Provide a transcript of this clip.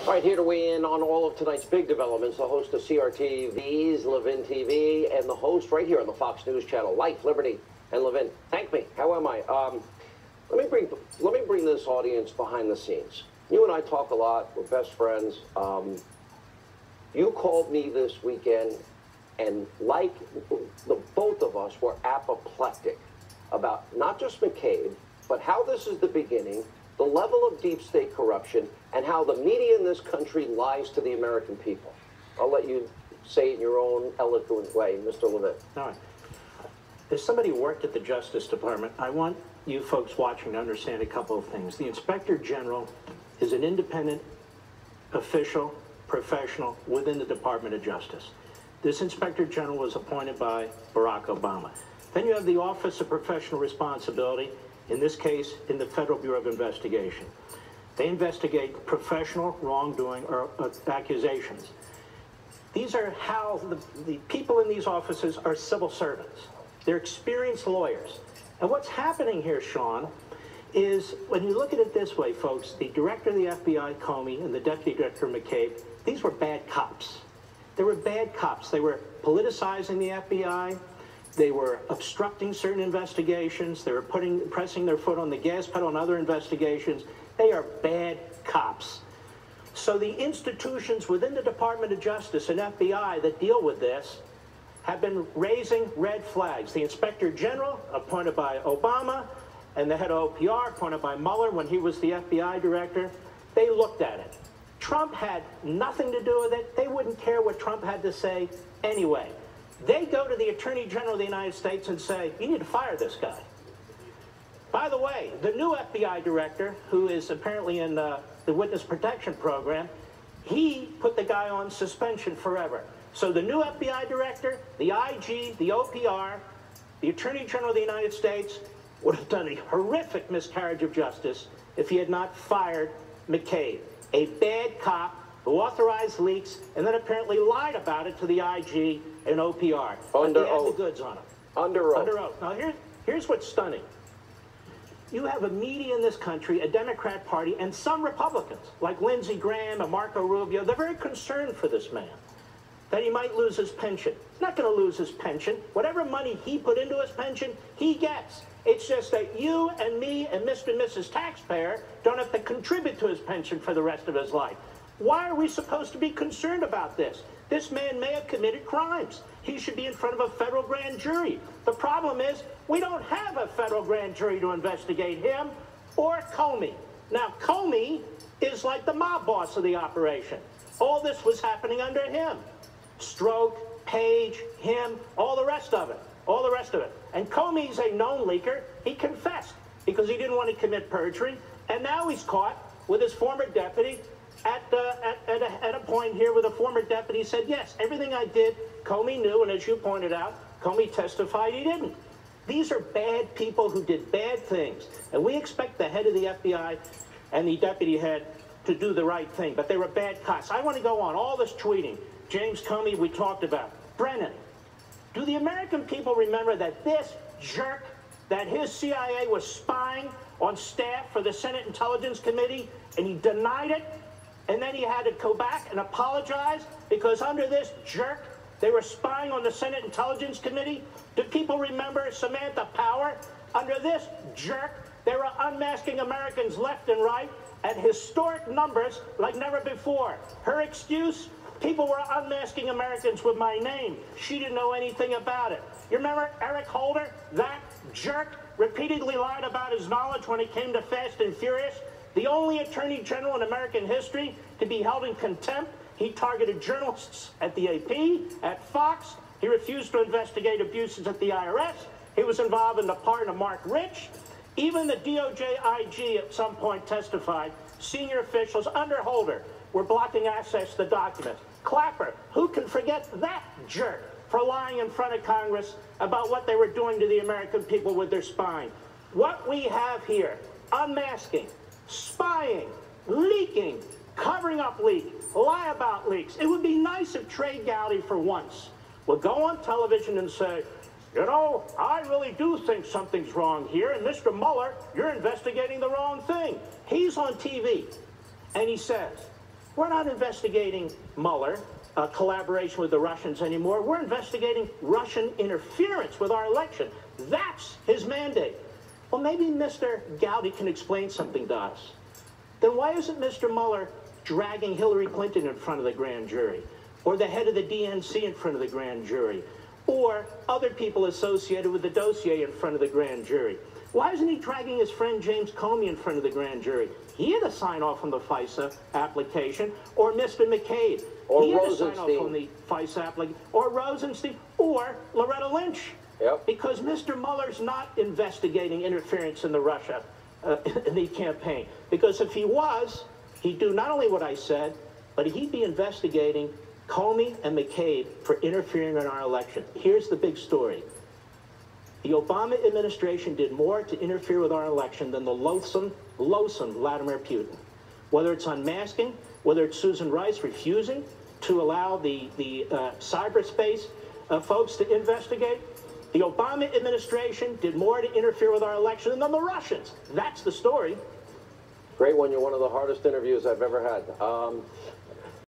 All right, here to weigh in on all of tonight's big developments, the host of CRTV's Levin TV and the host right here on the Fox News channel, Life, Liberty, and Levin. Thank me. How am I? Let me bring this audience behind the scenes. You and I talk a lot. We're best friends. You called me this weekend, and like the both of us were apoplectic about not just McCabe, but how this is the beginning, the level of deep state corruption, and how the media in this country lies to the American people. I'll let you say it in your own eloquent way, Mr. Levin. All right. As somebody who worked at the Justice Department, I want you folks watching to understand a couple of things. The Inspector General is an independent, official, professional within the Department of Justice. This Inspector General was appointed by Barack Obama. Then you have the Office of Professional Responsibility, in this case, in the Federal Bureau of Investigation. They investigate professional wrongdoing or accusations. These are how the people in these offices are civil servants. They're experienced lawyers. And what's happening here, Sean, is when you look at it this way, folks, the director of the FBI, Comey, and the deputy director, McCabe, these were bad cops. They were bad cops. They were politicizing the FBI. They were obstructing certain investigations. They were pressing their foot on the gas pedal on other investigations. They are bad cops. So the institutions within the Department of Justice and FBI that deal with this have been raising red flags. The Inspector General, appointed by Obama, and the head of OPR, appointed by Mueller when he was the FBI director, they looked at it. Trump had nothing to do with it. They wouldn't care what Trump had to say anyway. They go to the Attorney General of the United States and say, you need to fire this guy. By the way, the new FBI director, who is apparently in the Witness Protection Program, he put the guy on suspension forever. So the new FBI director, the IG, the OPR, the Attorney General of the United States would have done a horrific miscarriage of justice if he had not fired McCabe, a bad cop who authorized leaks and then apparently lied about it to the IG and OPR. Under they had oath. the goods on him. Under oath. Under oath. Now here's what's stunning. You have a media in this country, a Democrat Party, and some Republicans, like Lindsey Graham and Marco Rubio, they're very concerned for this man, that he might lose his pension. He's not going to lose his pension. Whatever money he put into his pension, he gets. It's just that you and me and Mr. and Mrs. Taxpayer don't have to contribute to his pension for the rest of his life. Why are we supposed to be concerned about this? This man may have committed crimes. He should be in front of a federal grand jury. The problem is we don't have a federal grand jury to investigate him or Comey. Now, Comey is like the mob boss of the operation. All this was happening under him. Strzok, Page, him, all the rest of it. All the rest of it. And Comey's a known leaker. He confessed because he didn't want to commit perjury. And now he's caught with his former deputy at a point here where the former deputy said, yes, everything I did, Comey knew, and as you pointed out, Comey testified he didn't. These are bad people who did bad things, and we expect the head of the FBI and the deputy head to do the right thing, but they were bad cops. I want to go on. All this tweeting, James Comey we talked about. Brennan, do the American people remember that this jerk, that his CIA was spying on staff for the Senate Intelligence Committee, and he denied it? And then he had to go back and apologize because under this jerk, they were spying on the Senate Intelligence Committee. Do people remember Samantha Power? Under this jerk, they were unmasking Americans left and right at historic numbers like never before. Her excuse? People were unmasking Americans with my name. She didn't know anything about it. You remember Eric Holder? That jerk repeatedly lied about his knowledge when it came to Fast and Furious. The only attorney general in American history to be held in contempt. He targeted journalists at the AP, at Fox. He refused to investigate abuses at the IRS. He was involved in the pardon of Mark Rich. Even the DOJ IG at some point testified senior officials under Holder were blocking access to the documents. Clapper, who can forget that jerk for lying in front of Congress about what they were doing to the American people with their spying? What we have here, unmasking, spying, leaking, covering up leaks, lie about leaks. It would be nice if Trey Gowdy, for once, would go on television and say, you know, I really do think something's wrong here, and Mr. Mueller, you're investigating the wrong thing. He's on TV, and he says, We're not investigating Mueller, collaboration with the Russians anymore. We're investigating Russian interference with our election. That's his mandate. Well, maybe Mr. Gowdy can explain something to us. Then why isn't Mr. Mueller dragging Hillary Clinton in front of the grand jury, or the head of the DNC in front of the grand jury, or other people associated with the dossier in front of the grand jury? Why isn't he dragging his friend James Comey in front of the grand jury? He had to sign off on the FISA application, or Mr. McCabe. Or he had Rosenstein. to sign off on the FISA application, or Rosenstein, or Loretta Lynch. Yep. Because Mr. Mueller's not investigating interference in the Russia in the campaign. Because if he was, he'd do not only what I said, but he'd be investigating Comey and McCabe for interfering in our election. Here's the big story. The Obama administration did more to interfere with our election than the loathsome Vladimir Putin. Whether it's unmasking, whether it's Susan Rice refusing to allow the cyberspace folks to investigate, the Obama administration did more to interfere with our election than the Russians. That's the story. Great one. You're one of the hardest interviews I've ever had.